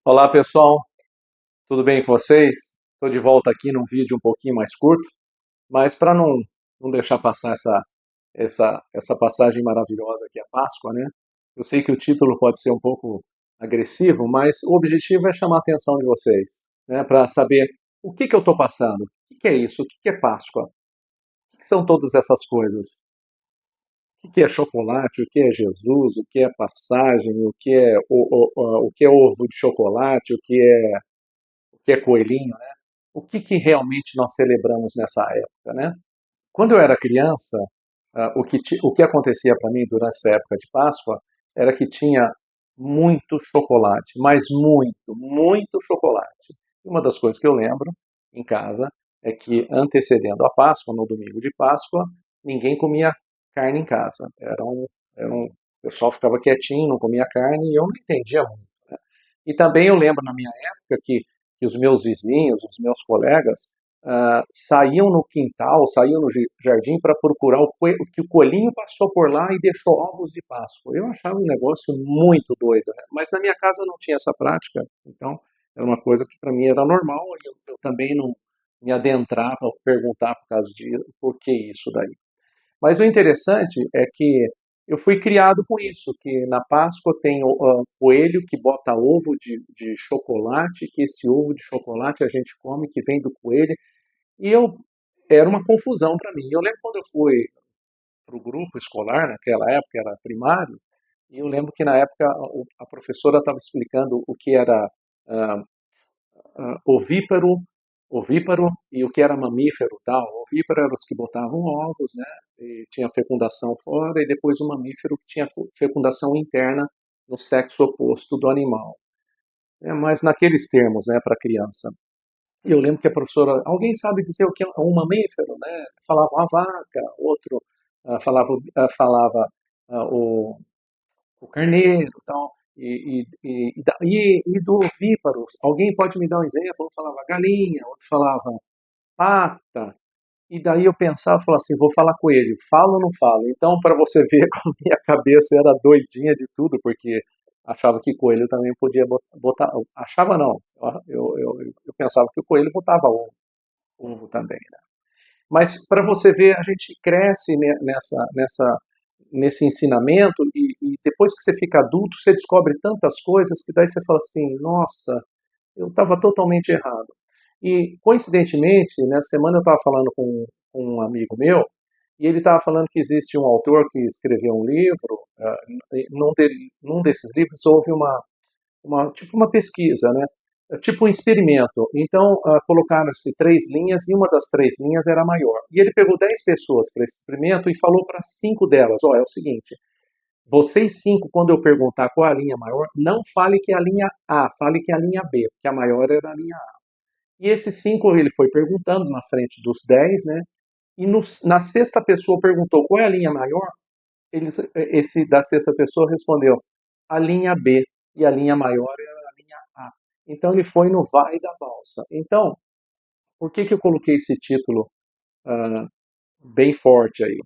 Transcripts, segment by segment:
Olá pessoal, tudo bem com vocês? Estou de volta aqui num vídeo um pouquinho mais curto, mas para não deixar passar essa passagem maravilhosa que é a Páscoa, né? Eu sei que o título pode ser um pouco agressivo, mas o objetivo é chamar a atenção de vocês, né? Para saber o que eu estou passando, o que é isso, o que é Páscoa, o que são todas essas coisas, o que é chocolate, o que é Jesus, o que é passagem, o que é ovo de chocolate, o que é coelhinho, né? O que realmente nós celebramos nessa época, né? Quando eu era criança, o que acontecia para mim durante essa época de Páscoa era que tinha muito chocolate, mas muito, muito chocolate. E uma das coisas que eu lembro em casa é que antecedendo a Páscoa, no domingo de Páscoa, ninguém comia carne em casa. O pessoal ficava quietinho, não comia carne e eu não entendia muito, né? E também eu lembro na minha época que os meus vizinhos, os meus colegas, saíam no quintal, saíam no jardim para procurar que o coelhinho passou por lá e deixou ovos de Páscoa. Eu achava um negócio muito doido, né? Mas na minha casa não tinha essa prática, então era uma coisa que para mim era normal e eu também não me adentrava a perguntar por causa de por que isso daí. Mas o interessante é que eu fui criado com isso, que na Páscoa tem o coelho que bota ovo de chocolate, que esse ovo de chocolate a gente come, que vem do coelho, e era uma confusão para mim. Eu lembro quando eu fui para o grupo escolar, naquela época era primário, e eu lembro que na época a professora estava explicando o que era ah, ovíparo, ovíparo e o que era mamífero, tal. Ovíparo eram os que botavam ovos, né? E tinha fecundação fora, e depois o mamífero que tinha fecundação interna no sexo oposto do animal. Mas naqueles termos, né, para criança. E eu lembro que a professora, alguém sabe dizer o que é um mamífero, né? Falava uma vaca, outro falava o carneiro, tal. E do ovíparo, alguém pode me dar um exemplo? Um falava galinha, outro falava pata. E daí eu pensava, falava assim, vou falar coelho, falo ou não falo? Então, para você ver como minha cabeça era doidinha de tudo, porque achava que coelho também podia botar, achava não, eu pensava que o coelho botava ovo também, né? Mas para você ver, a gente cresce nesse ensinamento e depois que você fica adulto, você descobre tantas coisas que daí você fala assim, nossa, eu estava totalmente errado. E, coincidentemente, nessa semana eu estava falando com um amigo meu, e ele estava falando que existe um autor que escreveu um livro, num desses livros houve tipo uma pesquisa, né? Tipo um experimento. Então, colocaram-se três linhas e uma das três linhas era a maior. E ele pegou 10 pessoas para esse experimento e falou para cinco delas: ó, é o seguinte, vocês cinco, quando eu perguntar qual é a linha maior, não fale que é a linha A, fale que é a linha B, porque a maior era a linha A. E esses cinco ele foi perguntando na frente dos 10, né? E na sexta pessoa perguntou qual é a linha maior, esse da sexta pessoa respondeu a linha B e a linha maior era a linha A. Então ele foi no vai da valsa. Então, por que eu coloquei esse título ah, bem forte aí?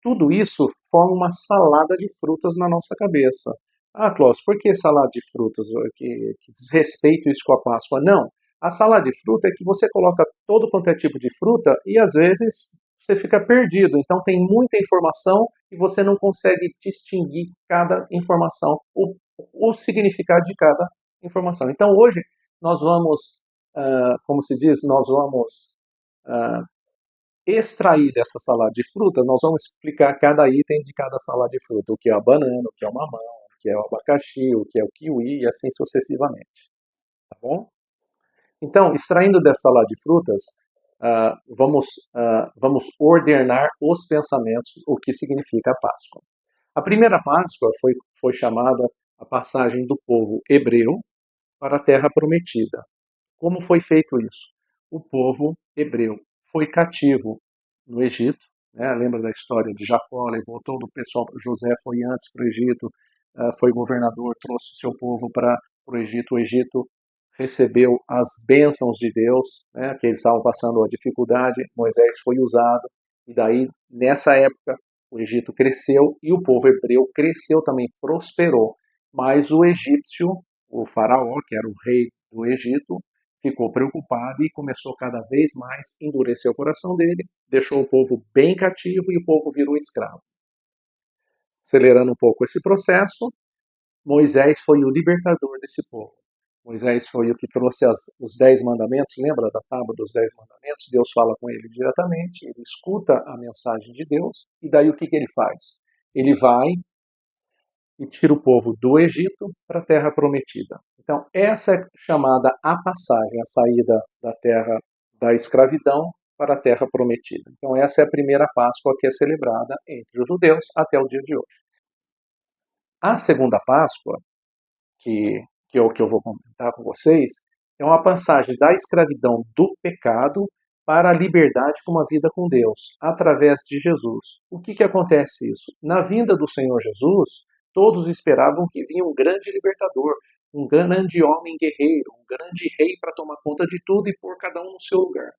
Tudo isso forma uma salada de frutas na nossa cabeça. Ah, Clóvis, por que salada de frutas? Que desrespeito isso com a Páscoa? Não. A salada de fruta é que você coloca todo quanto é tipo de fruta e às vezes você fica perdido. Então tem muita informação e você não consegue distinguir cada informação, o significado de cada informação. Então hoje nós vamos, como se diz, nós vamos ah, extrair dessa salada de fruta, nós vamos explicar cada item de cada salada de fruta, o que é a banana, o que é o mamão, o que é o abacaxi, o que é o kiwi e assim sucessivamente, tá bom? Então, extraindo dessa salada de frutas, vamos ordenar os pensamentos, o que significa a Páscoa. A primeira Páscoa foi chamada a passagem do povo hebreu para a terra prometida. Como foi feito isso? O povo hebreu foi cativo no Egito, né? Lembra da história de Jacó, levou todo o pessoal, José foi antes para o Egito, foi governador, trouxe o seu povo para o Egito. O Egito recebeu as bênçãos de Deus, né? Que eles estavam passando a dificuldade, Moisés foi usado, e daí, nessa época, o Egito cresceu e o povo hebreu cresceu também, prosperou, mas o egípcio o faraó, que era o rei do Egito, ficou preocupado e começou cada vez mais a endurecer o coração dele, deixou o povo bem cativo e o povo virou escravo. Acelerando um pouco esse processo, Moisés foi o libertador desse povo. Moisés foi o que trouxe os 10 mandamentos, lembra da tábua dos 10 mandamentos? Deus fala com ele diretamente, ele escuta a mensagem de Deus, e daí o que ele faz? Ele vai e tira o povo do Egito para a terra prometida. Então, essa é chamada a passagem, a saída da terra da escravidão para a terra prometida. Então, essa é a primeira Páscoa que é celebrada entre os judeus até o dia de hoje. A segunda Páscoa, que é o que eu vou comentar com vocês, é uma passagem da escravidão do pecado para a liberdade com uma vida com Deus, através de Jesus. O que acontece isso? Na vinda do Senhor Jesus, todos esperavam que vinha um grande libertador, um grande homem guerreiro, um grande rei para tomar conta de tudo e pôr cada um no seu lugar.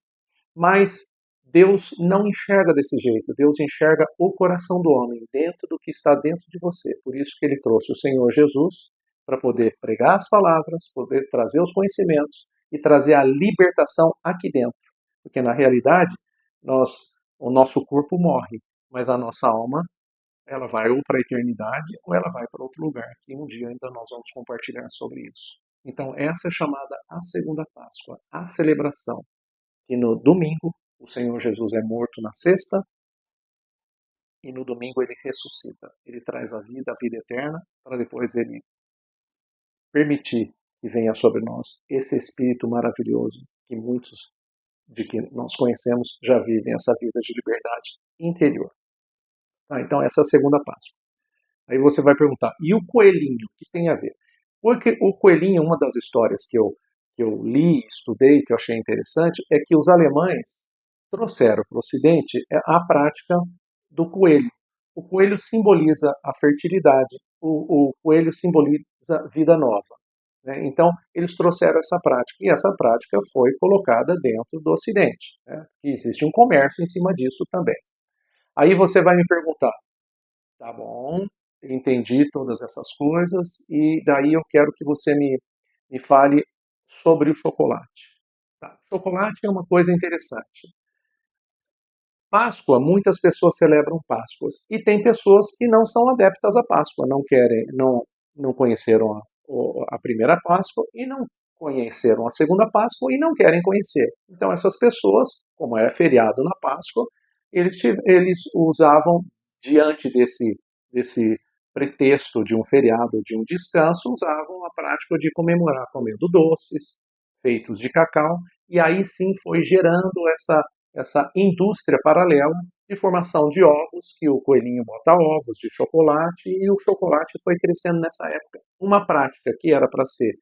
Mas Deus não enxerga desse jeito. Deus enxerga o coração do homem, dentro do que está dentro de você. Por isso que ele trouxe o Senhor Jesus para poder pregar as palavras, poder trazer os conhecimentos e trazer a libertação aqui dentro. Porque na realidade, o nosso corpo morre, mas a nossa alma, ela vai ou para a eternidade ou ela vai para outro lugar, que um dia ainda nós vamos compartilhar sobre isso. Então essa é chamada a segunda Páscoa, a celebração, que no domingo o Senhor Jesus é morto na sexta e no domingo ele ressuscita. Ele traz a vida eterna, para depois ele permitir que venha sobre nós esse Espírito maravilhoso que muitos de que nós conhecemos já vivem essa vida de liberdade interior. Tá, então essa é a segunda Páscoa. Aí você vai perguntar, e o coelhinho, o que tem a ver? Porque o coelhinho, uma das histórias que eu li, estudei, que eu achei interessante, é que os alemães trouxeram para o Ocidente a prática do coelho. O coelho simboliza a fertilidade, o coelho simboliza vida nova. Né? Então, eles trouxeram essa prática, e essa prática foi colocada dentro do Ocidente. Né? E existe um comércio em cima disso também. Aí você vai me perguntar, tá bom, entendi todas essas coisas, e daí eu quero que você me fale sobre o chocolate. Tá. Chocolate é uma coisa interessante. Páscoa, muitas pessoas celebram Páscoas e tem pessoas que não são adeptas à Páscoa, não querem, não conheceram a primeira Páscoa e não conheceram a segunda Páscoa e não querem conhecer. Então essas pessoas, como é feriado na Páscoa, eles usavam diante desse pretexto de um feriado, de um descanso, usavam a prática de comemorar comendo doces feitos de cacau e aí sim foi gerando essa indústria paralela de formação de ovos, que o coelhinho bota ovos de chocolate, e o chocolate foi crescendo nessa época. Uma prática que era para ser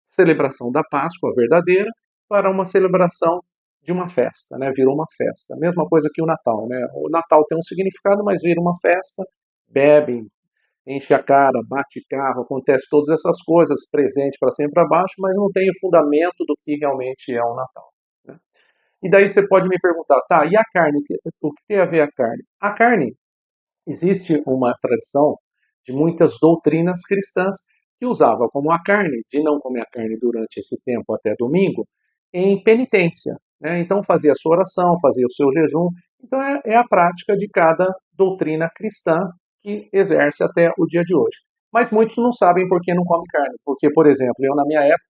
celebração da Páscoa verdadeira, para uma celebração de uma festa, né? Virou uma festa. Mesma coisa que o Natal, né? O Natal tem um significado, mas vira uma festa, bebem, enche a cara, bate carro, acontece todas essas coisas, presente para cima e para baixo, mas não tem o fundamento do que realmente é o Natal. Né? E daí você pode me perguntar, tá, e a carne? O que tem a ver a carne? A carne, existe uma tradição de muitas doutrinas cristãs que usava como a carne, de não comer a carne durante esse tempo até domingo, em penitência. Né? Então fazia a sua oração, fazia o seu jejum. Então é a prática de cada doutrina cristã que exerce até o dia de hoje. Mas muitos não sabem por que não come carne. Porque, por exemplo, eu na minha época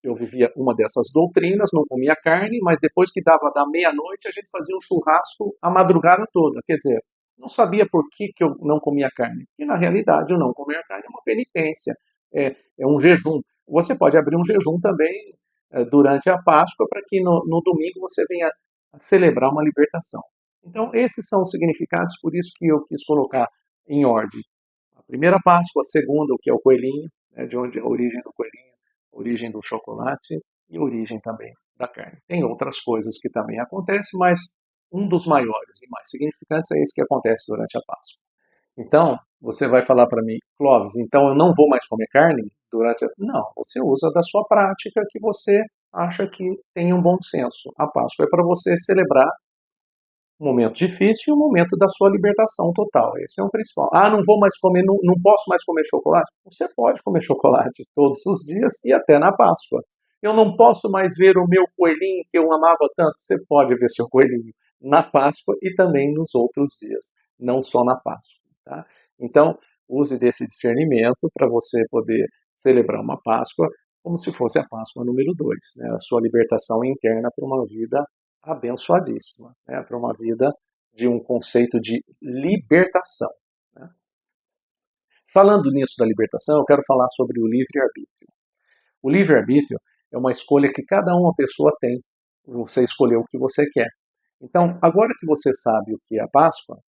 eu vivia uma dessas doutrinas, não comia carne, mas depois que dava da meia-noite a gente fazia um churrasco a madrugada toda. Quer dizer, não sabia por que eu não comia carne. E na realidade o não comer carne é uma penitência, é um jejum. Você pode abrir um jejum também durante a Páscoa para que no domingo você venha a celebrar uma libertação. Então esses são os significados, por isso que eu quis colocar em ordem. A primeira Páscoa, a segunda, o que é o coelhinho, né, de onde é a origem do coelhinho, a origem do chocolate e a origem também da carne. Tem outras coisas que também acontecem, mas um dos maiores e mais significantes é esse que acontece durante a Páscoa. Então, você vai falar para mim, Clóvis, então eu não vou mais comer carne durante a... Não, você usa da sua prática que você acha que tem um bom senso. A Páscoa é para você celebrar Um momento difícil e um momento da sua libertação total. Esse é o principal. Ah, não vou mais comer, não posso mais comer chocolate? Você pode comer chocolate todos os dias e até na Páscoa. Eu não posso mais ver o meu coelhinho que eu amava tanto. Você pode ver seu coelhinho na Páscoa e também nos outros dias, não só na Páscoa. Tá? Então, use desse discernimento para você poder celebrar uma Páscoa como se fosse a Páscoa número 2, né? A sua libertação interna para uma vida abençoadíssima, né? Para uma vida de um conceito de libertação. Né? Falando nisso da libertação, eu quero falar sobre o livre-arbítrio. O livre-arbítrio é uma escolha que cada uma pessoa tem, você escolher o que você quer. Então, agora que você sabe o que é a Páscoa,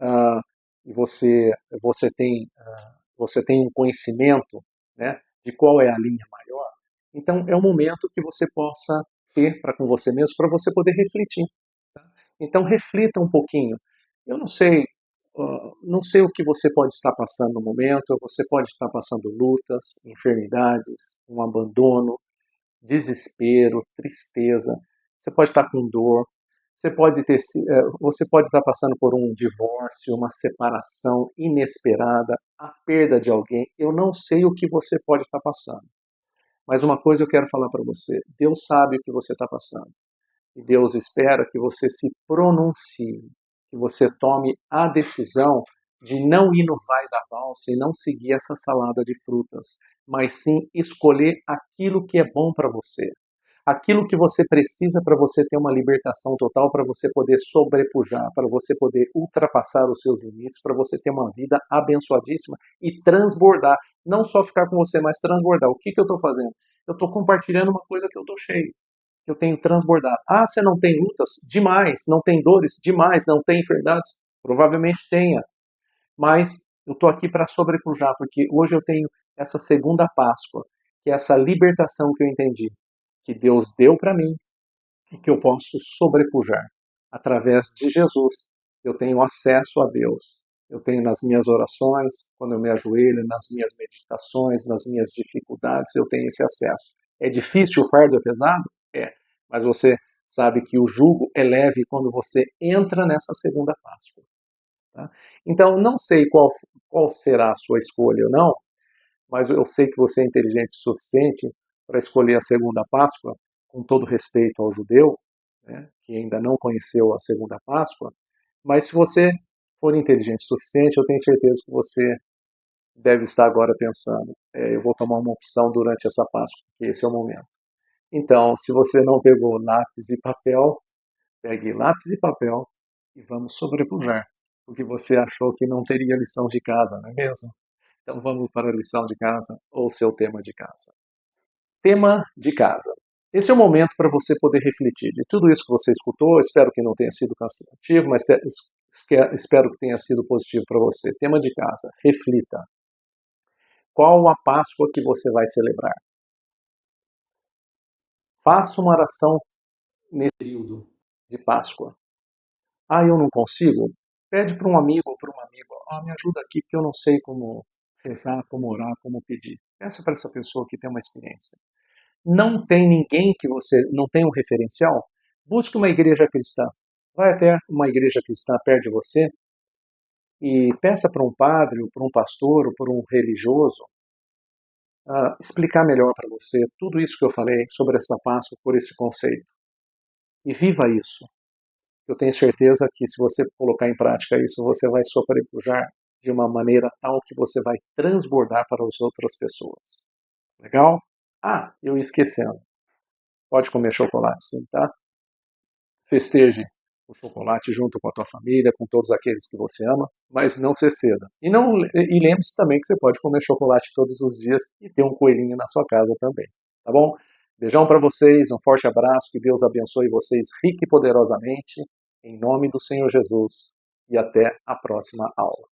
ah, e você tem um conhecimento, né, de qual é a linha maior, então é um momento que você possa ter para com você mesmo, para você poder refletir. Tá? Então reflita um pouquinho. Eu não sei o que você pode estar passando no momento, você pode estar passando lutas, enfermidades, um abandono, desespero, tristeza, você pode estar com dor, você pode estar passando por um divórcio, uma separação inesperada, a perda de alguém. Eu não sei o que você pode estar passando, mas uma coisa eu quero falar para você: Deus sabe o que você está passando. E Deus espera que você se pronuncie, que você tome a decisão de não ir no vai da valsa e não seguir essa salada de frutas, mas sim escolher aquilo que é bom para você. Aquilo que você precisa para você ter uma libertação total, para você poder sobrepujar, para você poder ultrapassar os seus limites, para você ter uma vida abençoadíssima e transbordar. Não só ficar com você, mas transbordar. O que eu estou fazendo? Eu estou compartilhando uma coisa que eu estou cheio, que eu tenho transbordado. Ah, você não tem lutas? Demais. Não tem dores? Demais. Não tem enfermidades? Provavelmente tenha. Mas eu estou aqui para sobrepujar, porque hoje eu tenho essa segunda Páscoa, que é essa libertação que eu entendi, que Deus deu para mim e que eu posso sobrepujar. Através de Jesus, eu tenho acesso a Deus. Eu tenho nas minhas orações, quando eu me ajoelho, nas minhas meditações, nas minhas dificuldades, eu tenho esse acesso. É difícil, o fardo é pesado? É. Mas você sabe que o jugo é leve quando você entra nessa segunda Páscoa. Tá? Então, não sei qual será a sua escolha ou não, mas eu sei que você é inteligente o suficiente para escolher a segunda Páscoa, com todo respeito ao judeu, né, que ainda não conheceu a segunda Páscoa, mas se você for inteligente o suficiente, eu tenho certeza que você deve estar agora pensando, eu vou tomar uma opção durante essa Páscoa, porque esse é o momento. Então, se você não pegou lápis e papel, pegue lápis e papel e vamos sobrepujar, porque você achou que não teria lição de casa, não é mesmo? Então vamos para a lição de casa ou seu tema de casa. Tema de casa. Esse é o momento para você poder refletir de tudo isso que você escutou. Espero que não tenha sido cansativo, mas espero que tenha sido positivo para você. Tema de casa. Reflita. Qual a Páscoa que você vai celebrar? Faça uma oração nesse período de Páscoa. Ah, eu não consigo? Pede para um amigo ou para uma amiga. Ah, me ajuda aqui porque eu não sei como rezar, como orar, como pedir. Peça para essa pessoa que tem uma experiência. Não tem ninguém que você não tem um referencial? Busque uma igreja cristã. Vai até uma igreja cristã perto de você e peça para um padre, ou para um pastor, ou para um religioso explicar melhor para você tudo isso que eu falei sobre essa Páscoa, por esse conceito. E viva isso. Eu tenho certeza que se você colocar em prática isso, você vai sobrepujar de uma maneira tal que você vai transbordar para as outras pessoas. Legal? Ah, eu ia esquecendo. Pode comer chocolate sim, tá? Festeje o chocolate junto com a tua família, com todos aqueles que você ama, mas não se ceda. E lembre-se também que você pode comer chocolate todos os dias e ter um coelhinho na sua casa também, tá bom? Beijão para vocês, um forte abraço, que Deus abençoe vocês rica e poderosamente, em nome do Senhor Jesus, e até a próxima aula.